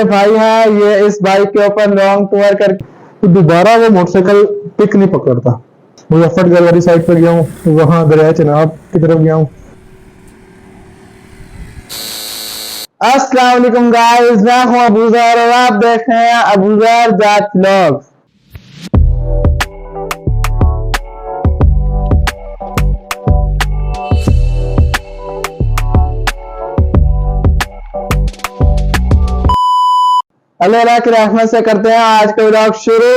भाई है ये इस बाइक के ऊपर लॉन्ग टूर करके तो दोबारा वो मोटरसाइकिल पिक नहीं पकड़ता। मुजफ्फरगढ़ वाली साइड पर गया हूँ, वहां दरिया चनाब की तरफ गया हूँ। अस्सलाम वालेकुम गाइस, मैं हूँ अबूजर और आप देख रहे हैं अबूजर जाट व्लॉग। अल्लाह की रहमत से करते हैं आज का व्लॉग शुरू।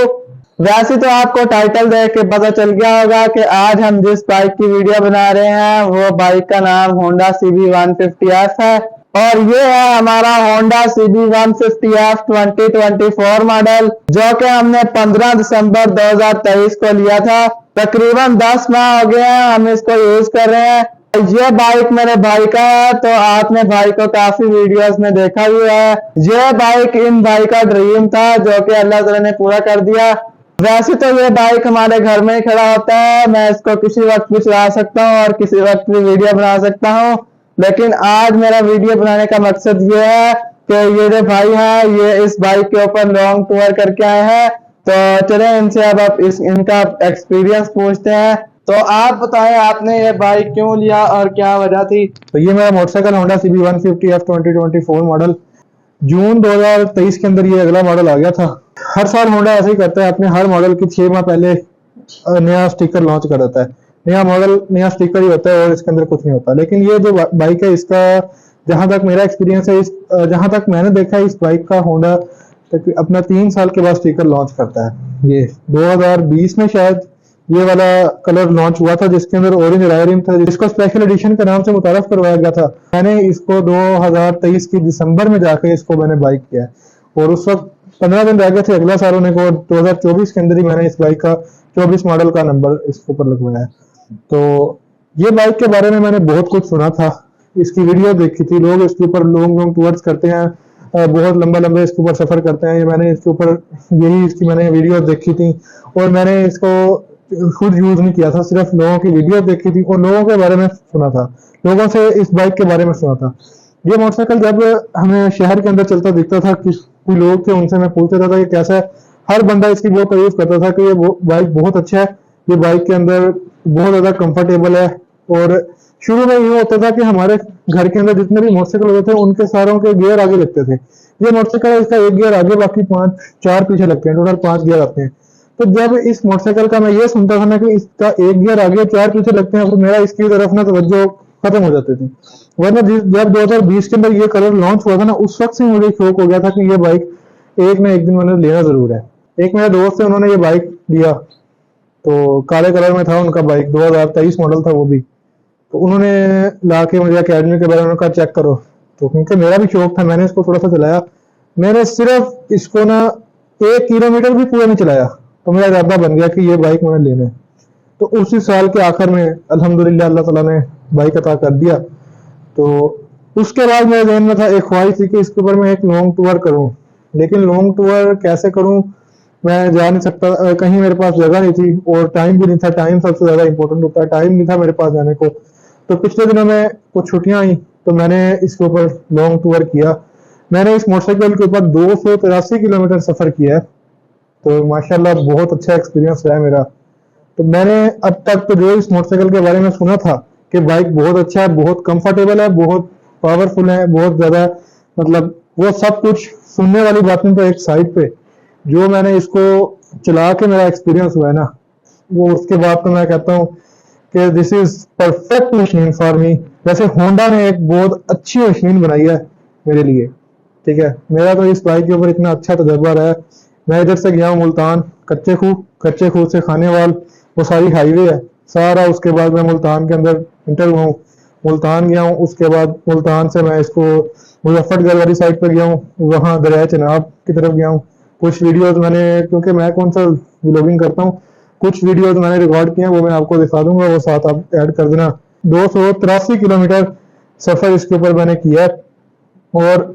वैसे तो आपको टाइटल देख के पता चल गया होगा कि आज हम जिस बाइक की वीडियो बना रहे हैं वो बाइक का नाम होंडा CB 150F है और ये है हमारा होंडा CB 150F 2024 मॉडल, जो कि हमने 15 दिसंबर 2023 को लिया था। तकरीबन 10 माह हो गए हैं हम इसको यूज कर रहे हैं। ये बाइक मेरे भाई का है, तो आपने भाई को काफी वीडियोस में देखा ही है। ये बाइक इन भाई का ड्रीम था जो कि अल्लाह ताला ने पूरा कर दिया। वैसे तो ये बाइक हमारे घर में ही खड़ा होता है, मैं इसको किसी वक्त भी चला सकता हूँ और किसी वक्त भी वीडियो बना सकता हूँ, लेकिन आज मेरा वीडियो बनाने का मकसद ये है कि ये जो भाई है ये इस बाइक के ऊपर लॉन्ग टूर करके आए हैं। तो चले इनसे अब आप इनका एक्सपीरियंस पूछते हैं। तो आप बताएं आपने ये बाइक क्यों लिया और क्या वजह थी। तो ये मेरा motorcycle Honda CB 150F 2024 model, June 2023 के अंदर ये अगला मॉडल आ गया था। हर साल होंडा ऐसे ही करता है, अपने हर मॉडल के 6 माह पहले नया स्टिकर लॉन्च कर देता है। नया मॉडल नया स्टिकर ही होता है और इसके अंदर कुछ नहीं होता। लेकिन ये जो बाइक है इसका जहां तक मेरा एक्सपीरियंस है, जहां तक मैंने देखा है, इस बाइक का होंडा अपना 3 साल के बाद स्टिकर लॉन्च करता है। ये 2020 में शायद ये वाला कलर लॉन्च हुआ था जिसके अंदर ऑरेंज राय रिम था, जिसको स्पेशल एडिशन के नाम से मुतारफ करवाया गया था। मैंने इसको 2023 की दिसंबर में जाके इसको मैंने बाइक किया और उस वक्त 15 दिन रह गए थे अगला साल होने को। 2024 के अंदर ही मैंने इस बाइक का 24 मॉडल का नंबर इसके ऊपर लगवाया। तो ये बाइक के बारे में मैंने बहुत कुछ सुना था, इसकी वीडियो देखी थी, लोग इसके ऊपर लॉन्ग टूर्स करते हैं, बहुत लंबा लंबे इसके ऊपर सफर करते हैं। ये मैंने इसके ऊपर यही इसकी मैंने वीडियो देखी थी और मैंने इसको खुद यूज नहीं किया था, सिर्फ लोगों की वीडियो देखी थी और लोगों के बारे में सुना था, लोगों से इस बाइक के बारे में सुना था। ये मोटरसाइकिल जब हमें शहर के अंदर चलता दिखता था, कोई लोग थे उनसे मैं पूछता था कि कैसा है, हर बंदा इसकी बहुत तारीफ करता था कि ये बाइक बहुत अच्छा है, ये बाइक के अंदर बहुत ज्यादा कंफर्टेबल है। और शुरू में ये होता था कि हमारे घर के अंदर जितने भी मोटरसाइकिल होते थे उनके सारों के गियर आगे लगते थे। ये मोटरसाइकिल इसका एक गियर आगे बाकी 4 पीछे लगते हैं, टोटल 5 गियर आते हैं। तो जब इस मोटरसाइकिल का मैं ये सुनता था ना कि इसका एक गियर आगे 4 पीछे लगते हैं, तो मेरा इसकी तरफ ना तवज्जो खत्म हो जाती थी। वरना जब 2020 के अंदर ये कलर लॉन्च हुआ था ना, उस वक्त से मुझे शौक हो गया था कि ये बाइक एक ना एक दिन मैंने लेना जरूर है। एक मेरा दोस्त है, उन्होंने ये बाइक लिया, तो काले कलर में था उनका बाइक, 2023 मॉडल था वो भी। तो उन्होंने ला के मुझे अकेडमी के बारे में कहा चेक करो, तो क्योंकि मेरा भी शौक था मैंने इसको थोड़ा सा चलाया। मैंने सिर्फ इसको ना 1 किलोमीटर भी पूरा नहीं चलाया तो मेरा इरादा बन गया कि ये बाइक मैंने लेना है। तो उसी साल के आखिर में अल्हम्दुलिल्लाह अल्लाह ताला ने बाइक अता कर दिया। तो उसके बाद मेरे जहन में था एक ख्वाहिश थी कि इसके ऊपर मैं एक लॉन्ग टूर करूं, लेकिन लॉन्ग टूर कैसे करूं मैं जा नहीं सकता, कहीं मेरे पास जगह नहीं थी और टाइम भी नहीं था। टाइम सबसे ज्यादा इंपॉर्टेंट होता है, टाइम नहीं था मेरे पास जाने को। तो पिछले दिनों में कुछ छुट्टियां आई तो मैंने इसके ऊपर लॉन्ग टूर किया। मैंने इस मोटरसाइकिल के ऊपर 283 किलोमीटर सफर किया है, तो माशाल्लाह बहुत अच्छा एक्सपीरियंस रहा है मेरा। तो मैंने अब तक तो जो इस मोटरसाइकिल के बारे में सुना था कि बाइक बहुत अच्छा है, बहुत कंफर्टेबल है, बहुत पावरफुल है, बहुत ज्यादा, मतलब वो सब कुछ सुनने वाली बातें तो एक साइड पे, जो मैंने इसको चला के मेरा एक्सपीरियंस हुआ है ना, वो उसके बाद तो मैं कहता हूँ कि this is perfect machine for me. वैसे होंडा ने एक बहुत अच्छी मशीन बनाई है मेरे लिए, ठीक है। मेरा तो इस बाइक के ऊपर इतना अच्छा तजर्बा रहा है। मैं इधर से गया हूँ मुल्तान, कच्चे खूह से खानेवाल, वो सारी हाईवे है सारा। उसके बाद मैं मुल्तान के अंदर इंटर हुआ हूँ, मुल्तान गया हूँ। उसके बाद मुल्तान से मैं इसको मुजफ्फरगढ़ वाली साइड पर गया हूँ, वहाँ दरिया चनाब की तरफ गया हूँ। कुछ वीडियोस मैंने, क्योंकि मैं कौन सा व्लॉगिंग करता हूँ, कुछ वीडियोस मैंने रिकॉर्ड किए हैं, वो मैं आपको दिखा दूंगा, वो साथ आप ऐड कर देना। 283 किलोमीटर सफर इसके ऊपर मैंने किया है। और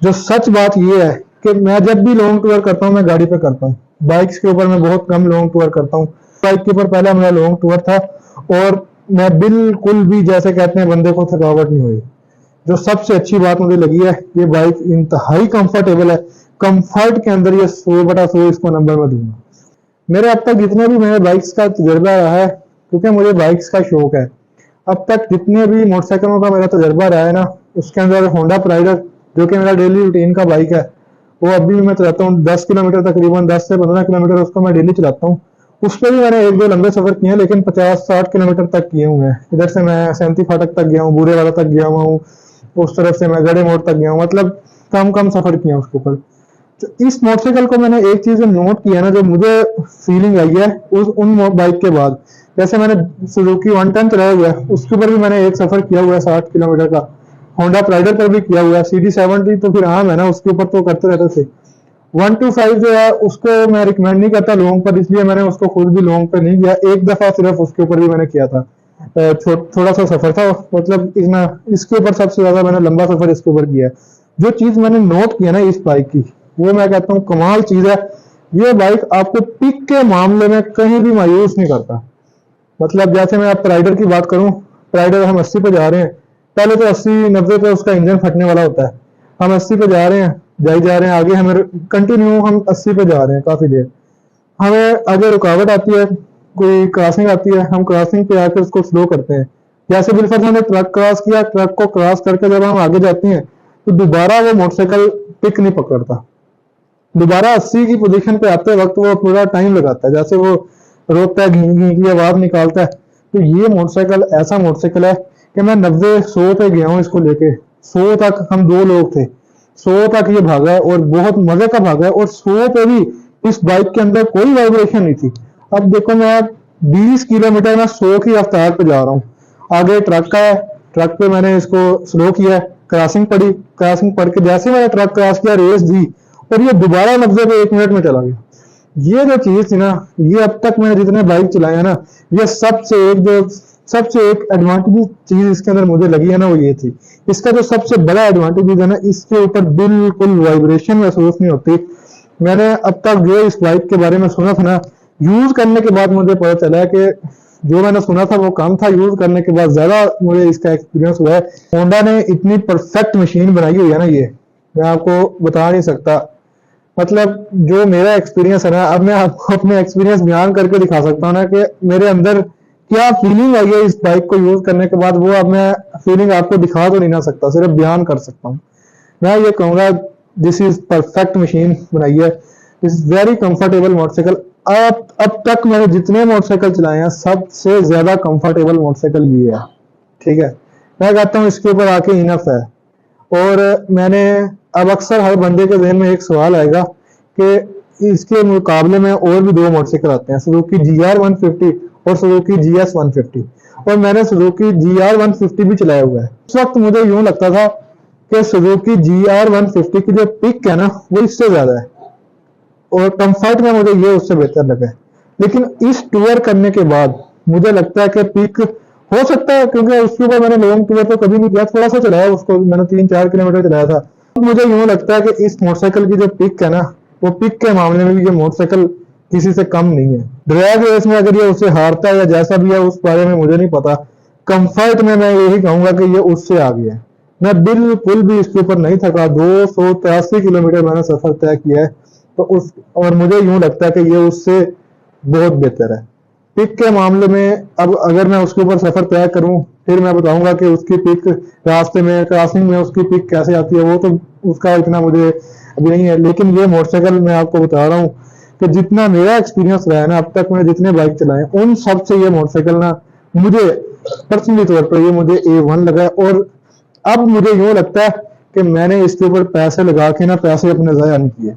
जो सच बात ये है कि मैं जब भी लॉन्ग टूर करता हूँ मैं गाड़ी पे करता हूँ, बाइक्स के ऊपर मैं बहुत कम लॉन्ग टूर करता हूँ। बाइक के ऊपर पहला मेरा लॉन्ग टूर था और मैं बिल्कुल भी, जैसे कहते हैं, बंदे को थकावट नहीं हुई। जो सबसे अच्छी बात मुझे लगी है, ये बाइक इंतहाई कंफर्टेबल है। कंफर्ट के अंदर ये 100/100 इसको नंबर मैं दूंगा। मेरे अब तक जितने भी मेरे बाइक्स का तजर्बा रहा है, क्योंकि मुझे बाइक्स का शौक है, अब तक जितने भी मोटरसाइकिलों का मेरा तजर्बा रहा है ना, उसके अंदर होंडा प्राइडर जो कि मेरा डेली रूटीन का बाइक है, वो अभी भी मैं चलाता हूँ 10 किलोमीटर, तकरीबन 10 से 15 किलोमीटर उसको मैं डेली चलाता हूँ। उस पर भी मैंने एक दो लंबे सफर किए हैं, लेकिन 50-60 किलोमीटर तक किए हुए हैं। इधर से मैं सैंती फाटक तक गया हूँ, बूरे वाला तक गया हुआ हूँ, उस तरफ से मैं गड़े मोड़ तक गया हूँ, मतलब कम कम सफर किया उसके ऊपर। तो इस मोटरसाइकिल को मैंने एक चीज नोट किया ना, जो मुझे फीलिंग आई है उन बाइक के बाद, जैसे मैंने सुजुकी 110 चलाया हुआ है, उसके ऊपर भी मैंने एक सफर किया हुआ है 60 किलोमीटर का। होंडा प्राइडर पर भी किया हुआ है। CD70 तो फिर आम है ना, उसके ऊपर तो करते रहते थे। 125 जो है उसको मैं रिकमेंड नहीं करता लॉन्ग पर, इसलिए मैंने उसको खुद भी लॉन्ग पर नहीं किया। एक दफा सिर्फ उसके ऊपर भी मैंने किया था, थोड़ा सा सफर था, मतलब इतना। इसके ऊपर सबसे ज्यादा मैंने लंबा सफर इसके ऊपर किया है। जो चीज मैंने नोट किया ना इस बाइक की, वो मैं कहता हूँ कमाल चीज है। ये बाइक आपको पिक के मामले में कहीं भी मायूस नहीं करता। मतलब जैसे मैं अब प्राइडर की बात करूं, प्राइडर हम 80 पे जा रहे हैं। पहले तो 80-90 पे उसका इंजन फटने वाला होता है। हम 80 पे जा रहे हैं, जा रहे हैं आगे, हमें कंटिन्यू हम 80 पे जा रहे हैं काफी देर। हमें आगे रुकावट आती है, कोई क्रॉसिंग आती है, हम क्रॉसिंग पे आकर उसको स्लो करते हैं। जैसे बिलफर्ज हमने ट्रक क्रॉस किया, ट्रक को क्रॉस करके जब हम आगे जाते हैं, तो दोबारा वो मोटरसाइकिल पिक नहीं पकड़ता। दोबारा 80 की पोजीशन पे आते वक्त वो पूरा टाइम लगाता है, जैसे वो रोकता है, घी घी की आवाज निकालता है। तो ये मोटरसाइकिल ऐसा मोटरसाइकिल है कि मैं 90-100 पे गया हूँ इसको लेके। 100 तक हम 2 लोग थे, 100 तक ये भागा है और बहुत मजे का भागा है। और 100 पे भी इस बाइक के अंदर कोई वाइब्रेशन नहीं थी। अब देखो मैं 20 किलोमीटर में 100 की रफ्तार पे जा रहा हूँ। आगे ट्रक का है, ट्रक पे मैंने इसको स्लो किया, क्रॉसिंग पड़ी, क्रॉसिंग पड़ के जैसे मैंने ट्रक क्रॉस किया, रेस दी, और ये दोबारा 90 पे 1 मिनट में चला गया। ये जो चीज थी ना, ये अब तक मैंने जितने बाइक चलाए हैं ना, ये सबसे एक एडवांटेज चीज इसके अंदर मुझे लगी है ना, वो ये थी। इसका जो सबसे बड़ा एडवांटेज है ना, इसके ऊपर बिल्कुल वाइब्रेशन महसूस नहीं होती। मैंने अब तक जो इस बाइक के बारे में सुना था ना, यूज करने के बाद मुझे पता चला कि जो मैंने सुना था वो कम था, यूज करने के बाद ज्यादा मुझे इसका एक्सपीरियंस हुआ है। होंडा ने इतनी परफेक्ट मशीन बनाई हुई है ना, ये मैं आपको बता नहीं सकता। मतलब जो मेरा एक्सपीरियंस है ना, अब मैं आपको अपने एक्सपीरियंस बयान करके दिखा सकता हूँ ना कि मेरे अंदर क्या फीलिंग आई है इस बाइक को यूज करने के बाद। वो अब मैं फीलिंग आपको दिखा तो नहीं ना सकता, सिर्फ बयान कर सकता हूँ। मैं ये कहूँगा दिस इज परफेक्ट मशीन बनाई है, इज वेरी कंफर्टेबल मोटरसाइकिल। अब तक मैंने जितने मोटरसाइकिल चलाए हैं, सबसे ज्यादा कंफर्टेबल मोटरसाइकिल ये है। ठीक है, मैं कहता हूँ इसके ऊपर आके इनफ है। और मैंने अब अक्सर हर बंदे के जहन में एक सवाल आएगा कि इसके मुकाबले में और भी 2 मोटरसाइकिल आते हैं, सुजुकी GR 150 और सुजुकी GS 150। और मैंने सुजुकी GR 150 भी चलाया हुआ है। उस वक्त मुझे यूं लगता था कि सुजुकी GR 150 की जो पिक है ना, वो इससे ज्यादा है, और कंफर्ट में मुझे ये उससे बेहतर लगा है। लेकिन इस टूर करने के बाद मुझे लगता है कि पिक हो सकता है, क्योंकि उसके ऊपर मैंने लॉन्ग टूर तो कभी नहीं किया, थोड़ा सा चलाया उसको मैंने, 3-4 किलोमीटर चलाया था। तो मुझे यूं लगता है कि इस मोटरसाइकिल की जो पिक है ना, वो पिक के मामले में भी ये मोटरसाइकिल किसी से कम नहीं है। ड्रैग रेस में अगर ये उससे हारता है या जैसा भी है, उस बारे में मुझे नहीं पता। कंफर्ट में मैं यही कहूंगा कि ये उससे आ गया है। मैं बिल्कुल भी इसके ऊपर नहीं थका। 283 किलोमीटर मैंने सफर तय किया है, तो उस और मुझे यूं लगता है कि ये उससे बहुत बेहतर है पिक के मामले में। अब अगर मैं उसके ऊपर सफर तय करूं, फिर मैं बताऊंगा कि उसकी पिक रास्ते में क्रॉसिंग में उसकी पिक कैसे आती है, वो तो उसका इतना मुझे अभी नहीं है। लेकिन ये मोटरसाइकिल मैं आपको बता रहा हूँ कि जितना मेरा एक्सपीरियंस रहा है ना, अब तक मैंने जितने बाइक चलाए, उन सब से ये मोटरसाइकिल ना मुझे पर्सनली तौर पर ये मुझे A1 लगा है। और अब मुझे यूं लगता है कि मैंने इसके ऊपर पैसे लगा के ना, पैसे अपने ज़ाया नहीं किए।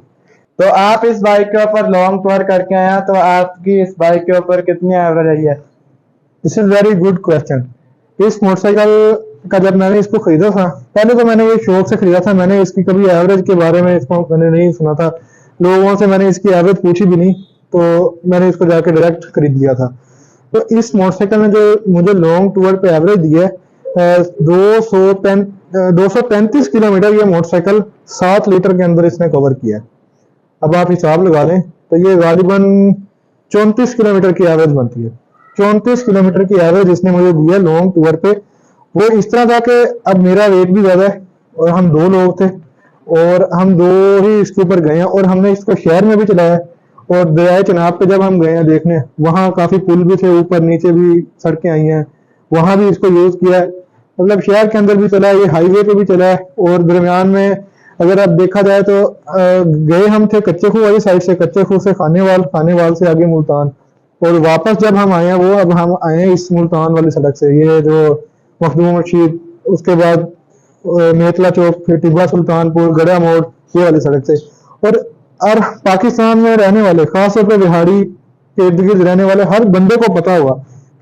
तो आप इस बाइक के ऊपर लॉन्ग टूर करके आए हैं, तो आपकी इस बाइक के ऊपर कितनी एवरेज आई है? This is very good question. इस मोटरसाइकिल का जब मैंने इसको खरीदा था, पहले तो मैंने ये शौक से खरीदा था, मैंने इसकी कभी एवरेज के बारे में इसको मैंने नहीं सुना था, लोगों से मैंने इसकी एवरेज पूछी भी नहीं, तो मैंने इसको जाके डायरेक्ट खरीद लिया था। तो इस मोटरसाइकिल ने जो मुझे लॉन्ग टूर पे एवरेज दी है, 235 किलोमीटर ये मोटरसाइकिल 7 लीटर के अंदर इसने कवर किया है। अब आप हिसाब लगा लें, तो ये गालिबन 34 किलोमीटर की एवरेज बनती है। 34 किलोमीटर की एवरेज इसने मुझे दी है लॉन्ग टूर पे। वो इस तरह था कि अब मेरा वेट भी ज्यादा है और हम 2 लोग थे और हम 2 ही इसके ऊपर गए हैं और हमने इसको शहर में भी चलाया है। और दरियाए चनाब पे जब हम गए हैं देखने, वहाँ काफी पुल भी थे, ऊपर नीचे भी सड़कें आई हैं, वहां भी इसको यूज किया है। मतलब शहर के अंदर भी चला है, ये हाईवे पे भी चला है। और दरमियान में अगर अब देखा जाए तो गए हम थे कच्चे खूह वाली साइड से, कच्चे खूह से खानेवाल से आगे मुल्तान, और वापस जब हम आए हैं वो अब हम आए हैं इस मुल्तान वाली सड़क से, ये जो मखदूम मस्जिद, उसके बाद मेतला चौक, फिर टिब्बा सुल्तानपुर, गड़ा मोड़, ये वाली सड़क से। और पाकिस्तान में रहने वाले, खासतौर पर बिहाड़ी के इर्द गिर्द रहने वाले हर बंदे को पता होगा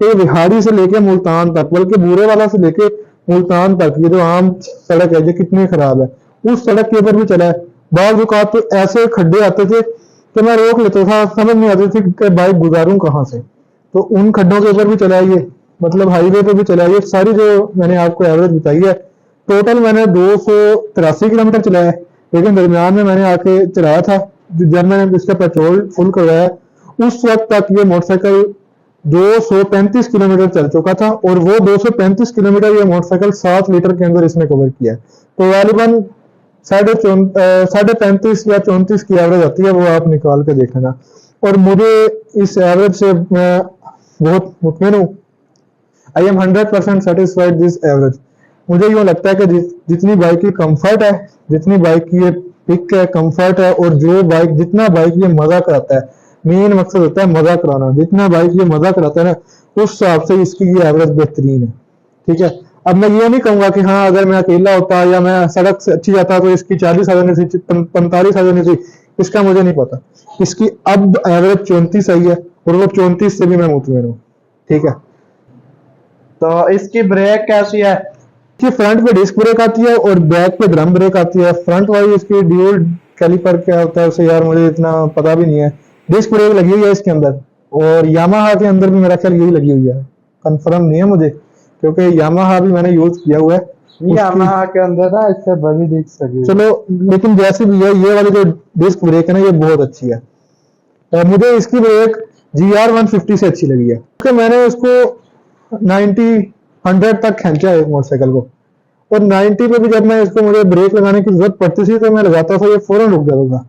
कि बिहाड़ी से लेके मुल्तान तक, बल्कि बूरे वाला से लेके मुल्तान तक, ये जो आम सड़क है ये कितनी खराब है, उस सड़क के ऊपर भी चला है। बाज़ औक़ात तो ऐसे खड्डे आते थे कि मैं रोक लेता था, समझ नहीं आती थी कि बाइक गुजारूं कहाँ से। तो उन खड्डों के ऊपर भी चला है ये, मतलब हाईवे पे भी चला है ये। सारी जो मैंने आपको एवरेज बताई है, टोटल मैंने 283 किलोमीटर चलाया है, लेकिन दरमियान में मैंने आके चलाया था, जब मैंने इसका पेट्रोल फुल करवाया उस वक्त तक ये मोटरसाइकिल 235 किलोमीटर चल चुका था, और वो 235 किलोमीटर ये मोटरसाइकिल 7 लीटर के अंदर इसने कवर किया है। तो गालिबन 35.5 या 34 की एवरेज आती है, वो आप निकाल के देख लेना। और मुझे इस एवरेज से मैं बहुत मुतमिन हूँ। I am 100% satisfied this average. मुझे यूँ लगता है कि जितनी बाइक की कंफर्ट है, जितनी बाइक की ये पिक है, कंफर्ट है, और जो बाइक जितना बाइक ये मजा कराता है, मेन मकसद होता है मजा कराना, जितना बाइक ये मजा कराता है ना, उस हिसाब से इसकी ये एवरेज बेहतरीन है। ठीक है, अब मैं ये नहीं कहूंगा कि हाँ अगर मैं अकेला होता या मैं सड़क से अच्छी जाता तो इसकी 40 आ जानी थी, 45 आ जानी थी, इसका मुझे नहीं पता। इसकी अब एवरेज 34 आई है, और वो 34 से भी मैं मुतमिन हूँ। ठीक है, तो इसकी ब्रेक कैसी है? कि फ्रंट पे डिस्क ब्रेक आती है और बैक पे ड्रम ब्रेक आती है। फ्रंट वाली इसकी ड्यूल कैलिपर क्या होता है उसे यार मुझे इतना पता भी नहीं है। डिस्क ब्रेक लगी हुई है इसके अंदर, और यामाहा के अंदर भी मेरा ख्याल यही लगी हुई है, कंफर्म नहीं है मुझे, क्योंकि यामाहा भी मैंने यूज किया हुआ है। यामाहा के अंदर ना इससे बड़ी डिस्क लगी हुई है। चलो, लेकिन जैसे भी है, ये वाली जो डिस्क ब्रेक है ना, ये बहुत अच्छी है, और मुझे इसकी ब्रेक GR 150 से अच्छी लगी है, क्योंकि मैंने उसको 90-100 तक खींचा है मोटरसाइकिल को, और 90 पे भी जब मैं इसको मुझे ब्रेक लगाने की जरूरत पड़ती थी तो मैं लगाता था, ये फौरन रुक जाता था।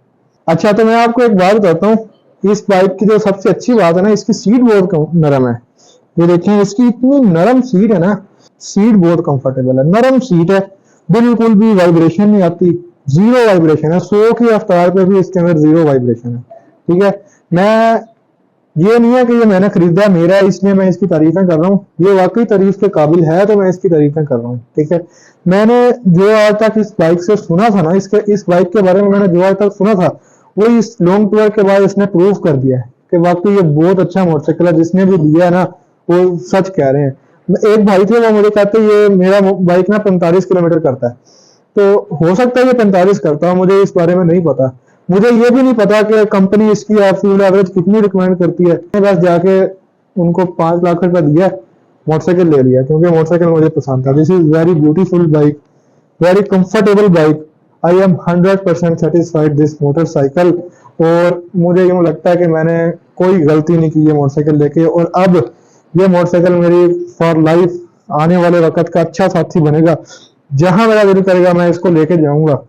अच्छा, तो मैं आपको एक बात बताता हूँ, इस बाइक की जो सबसे अच्छी बात है ना, इसकी सीट बहुत नरम है। ये देखें, इसकी इतनी नरम सीट है ना, सीट बहुत कंफर्टेबल है, नरम सीट है, बिल्कुल भी वाइब्रेशन नहीं आती, 0 वाइब्रेशन है, 100 की रफ्तार पे भी इसके अंदर 0 वाइब्रेशन है। ठीक है, मैं ये नहीं है कि ये मैंने खरीदा मेरा है इसलिए मैं इसकी तारीफें कर रहा हूँ, ये वाकई तारीफ के काबिल है तो मैं इसकी तारीफें कर रहा हूँ। ठीक है, मैंने जो आज तक इस बाइक से सुना था ना, इस बाइक के बारे में मैंने जो आज तक सुना था, वो इस लॉन्ग टूर के बाद इसने प्रूव कर दिया है कि वाकई ये बहुत अच्छा मोटरसाइकिल है। जिसने भी लिया है ना, वो सच कह रहे हैं। एक भाई थे, वो मुझे कहते ये मेरा बाइक ना 45 किलोमीटर करता है, तो हो सकता है ये 45 करता है, मुझे इस बारे में नहीं पता। मुझे ये भी नहीं पता कि कंपनी इसकी फ्यूल एवरेज कितनी रिकमेंड करती है। मैं बस जाके उनको 5 लाख रुपया दिया, मोटरसाइकिल ले लिया, क्योंकि मोटरसाइकिल मुझे पसंद था। This is very beautiful bike, very comfortable bike. I am 100% satisfied this motorcycle, और मुझे यूँ लगता है कि मैंने कोई गलती नहीं की ये मोटरसाइकिल लेके, और अब ये मोटरसाइकिल मेरी फॉर लाइफ आने वाले वक्त का अच्छा साथी बनेगा। जहां मेरा दिल करेगा मैं इसको लेके जाऊंगा,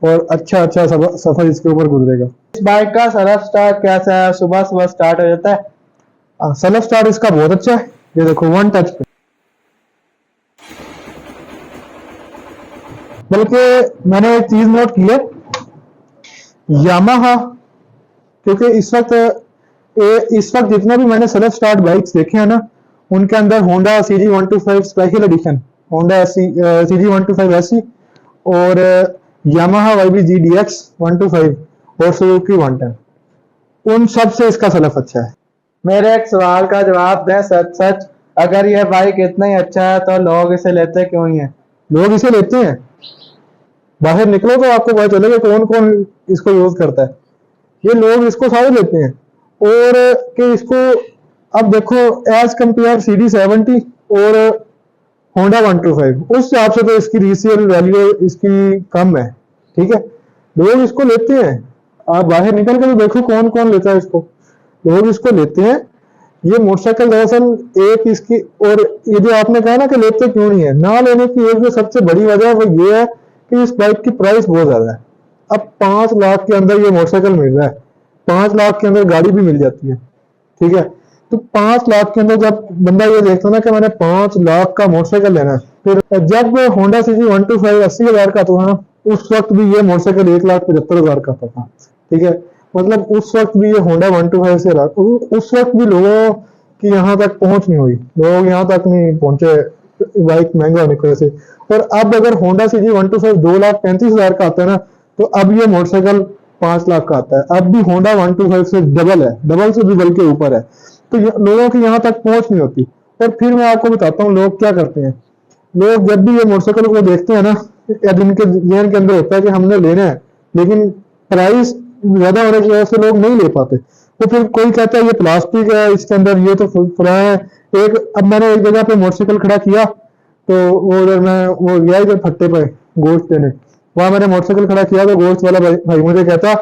और अच्छा सफर इसके ऊपर गुजरेगा। इस बाइक का सेल्फ स्टार्ट कैसा है? सुबह सुबह स्टार्ट हो जाता है? सेल्फ स्टार्ट इसका बहुत अच्छा है, ये देखो 1 टच पे। बल्कि मैंने एक चीज नोट की है, यामाहा, क्योंकि इस वक्त जितने भी मैंने सेल्फ स्टार्ट बाइक्स देखे हैं ना, उनके अंदर Honda CG125 special edition, Honda CG125 SE, और यामाहा YB GDX 125 और सुजुकी 110, उन सब से इसका सेल्फ अच्छा है। मेरे एक सवाल का जवाब दें सच सच, अगर यह बाइक इतना ही अच्छा है तो लोग इसे लेते क्यों ही हैं? लोग इसे लेते हैं, बाहर निकलो तो आपको पता चलेगा कौन कौन इसको यूज करता है। ये लोग इसको सारे लेते हैं, और कि इसको अब देखो एज कंपेयर CD70 और होंडा 125, उस हिसाब से तो इसकी रीसेल वैल्यू इसकी कम है। ठीक है, लोग इसको लेते हैं, आप बाहर निकल कर देखो कौन कौन लेता है इसको। लोग इसको लेते हैं ये मोटरसाइकिल दरअसल एक इसकी, और ये जो आपने कहा ना कि लेते क्यों नहीं है, ना लेने की एक जो सबसे बड़ी वजह है वो ये है कि इस बाइक की प्राइस बहुत ज्यादा है। अब 5 लाख के अंदर ये मोटरसाइकिल मिल रहा है, 5 लाख के अंदर गाड़ी भी मिल जाती है, ठीक है। तो 5 लाख के अंदर जब बंदा ये देखता है ना कि मैंने 5 लाख का मोटरसाइकिल लेना है, फिर जब होंडा सीजी 125 80,000 का था ना, उस वक्त भी ये मोटरसाइकिल 1,75,000 का था, ठीक है। मतलब उस वक्त भी ये होंडा 125 से रहा, उस वक्त भी लोगों की यहाँ तक पहुंच नहीं हुई, लोग यहाँ तक नहीं पहुंचे बाइक महंगा होने की वजह से। और अब अगर होंडा सीजी 125 2,35,000 का आता है ना, तो अब ये मोटरसाइकिल 5 लाख का आता है। अब भी होंडा 125 से डबल है, डबल से भी बल्कि ऊपर है। तो लोगों की यहाँ तक पहुंच नहीं होती। और फिर मैं आपको बताता हूँ लोग क्या करते हैं। लोग जब भी ये मोटरसाइकिल को देखते हैं ना, या जिनके जहन के अंदर होता है कि हमने लेना है, लेकिन प्राइस ज्यादा होने की वजह से लोग नहीं ले पाते। तो फिर कोई कहता है ये प्लास्टिक है, इसके अंदर ये तो पुराना है। अब मैंने एक जगह पे मोटरसाइकिल खड़ा किया, तो वो उधर मैं वो गया इधर फट्टे पे गोश्त देने, वहां मैंने मोटरसाइकिल खड़ा किया तो गोश्त वाला भाई मुझे कहता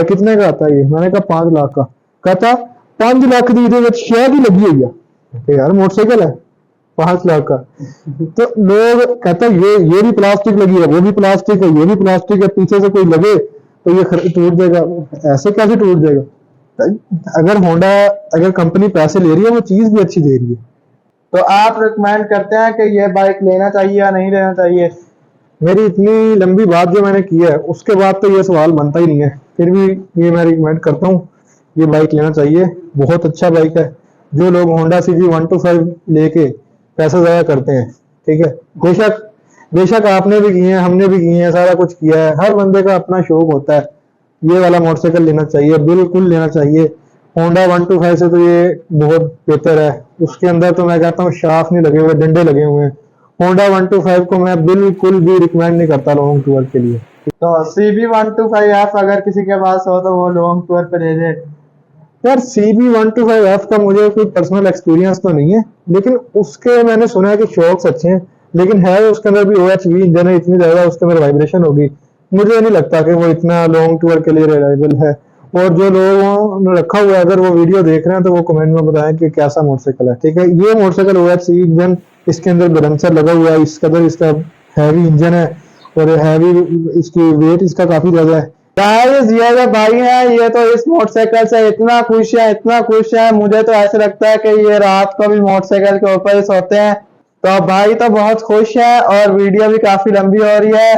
कितने का आता है ये? मैंने कहा 5 लाख का। कहता 5 लाख की शायद ही लगी हुई है यार, मोटरसाइकिल है 5 लाख का। तो लोग कहते हैं ये भी प्लास्टिक लगी है, वो भी प्लास्टिक है, ये भी प्लास्टिक है, पीछे से कोई लगे तो ये टूट जाएगा। ऐसे कैसे टूट जाएगा? अगर कंपनी पैसे ले रही है, वो चीज भी अच्छी दे रही है। तो आप रिकमेंड करते हैं कि ये बाइक लेना चाहिए या नहीं लेना चाहिए? मेरी इतनी लंबी बात जो मैंने की है, उसके बाद तो ये सवाल बनता ही नहीं है, फिर भी ये मैं रिकमेंड करता हूँ, ये बाइक लेना चाहिए। बहुत अच्छा बाइक है। जो लोग होंडा सीजी 125 लेके पैसा ज़ाया करते हैं, ठीक है, बेशक आपने भी किए हैं, हमने भी किए हैं, सारा कुछ किया है। हर बंदे का अपना शौक होता है। ये वाला मोटरसाइकिल लेना चाहिए, बिल्कुल लेना चाहिए। होंडा 125 से तो ये बहुत बेहतर है। उसके अंदर तो मैं कहता हूँ शाफ्ट नहीं लगे हुए, डंडे लगे हुए हैं। होंडा 125 को मैं बिल्कुल भी रिकमेंड नहीं करता लॉन्ग टूर के लिए। तो CB125F अगर किसी के पास हो तो वो लॉन्ग टूर पे ले जाए। यार CB125F का मुझे कोई पर्सनल एक्सपीरियंस तो नहीं है, लेकिन उसके मैंने सुना है कि शॉक्स अच्छे हैं, लेकिन है उसके अंदर भी OHV इंजन है, इतनी ज्यादा उसके अंदर वाइब्रेशन होगी, मुझे नहीं लगता कि वो इतना लॉन्ग टूर के लिए रिलायबल है। और जो लोगों ने रखा हुआ है, अगर वो वीडियो देख रहे हैं तो वो कमेंट में बताएं कि कैसा मोटरसाइकिल है, ठीक है। ये मोटरसाइकिल OHV इंजन, इसके अंदर बैलेंसर लगा हुआ है, इस कदर इसका हैवी इंजन है, और हैवी इसकी वेट इसका काफी ज्यादा है। गाइस ये जो भाई है, ये तो इस मोटरसाइकिल से इतना खुश है, इतना खुश है, मुझे तो ऐसे लगता है कि ये रात को भी मोटरसाइकिल के ऊपर ही सोते हैं। तो भाई तो बहुत खुश है और वीडियो भी काफी लंबी हो रही है।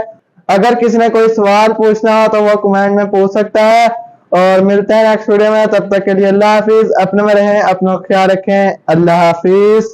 अगर किसी ने कोई सवाल पूछना हो तो वो कमेंट में पूछ सकता है। और मिलते हैं नेक्स्ट वीडियो में, तब तक के लिए अल्लाह हाफिज। अपने में रहें, अपना ख्याल रखें। अल्लाह हाफिज।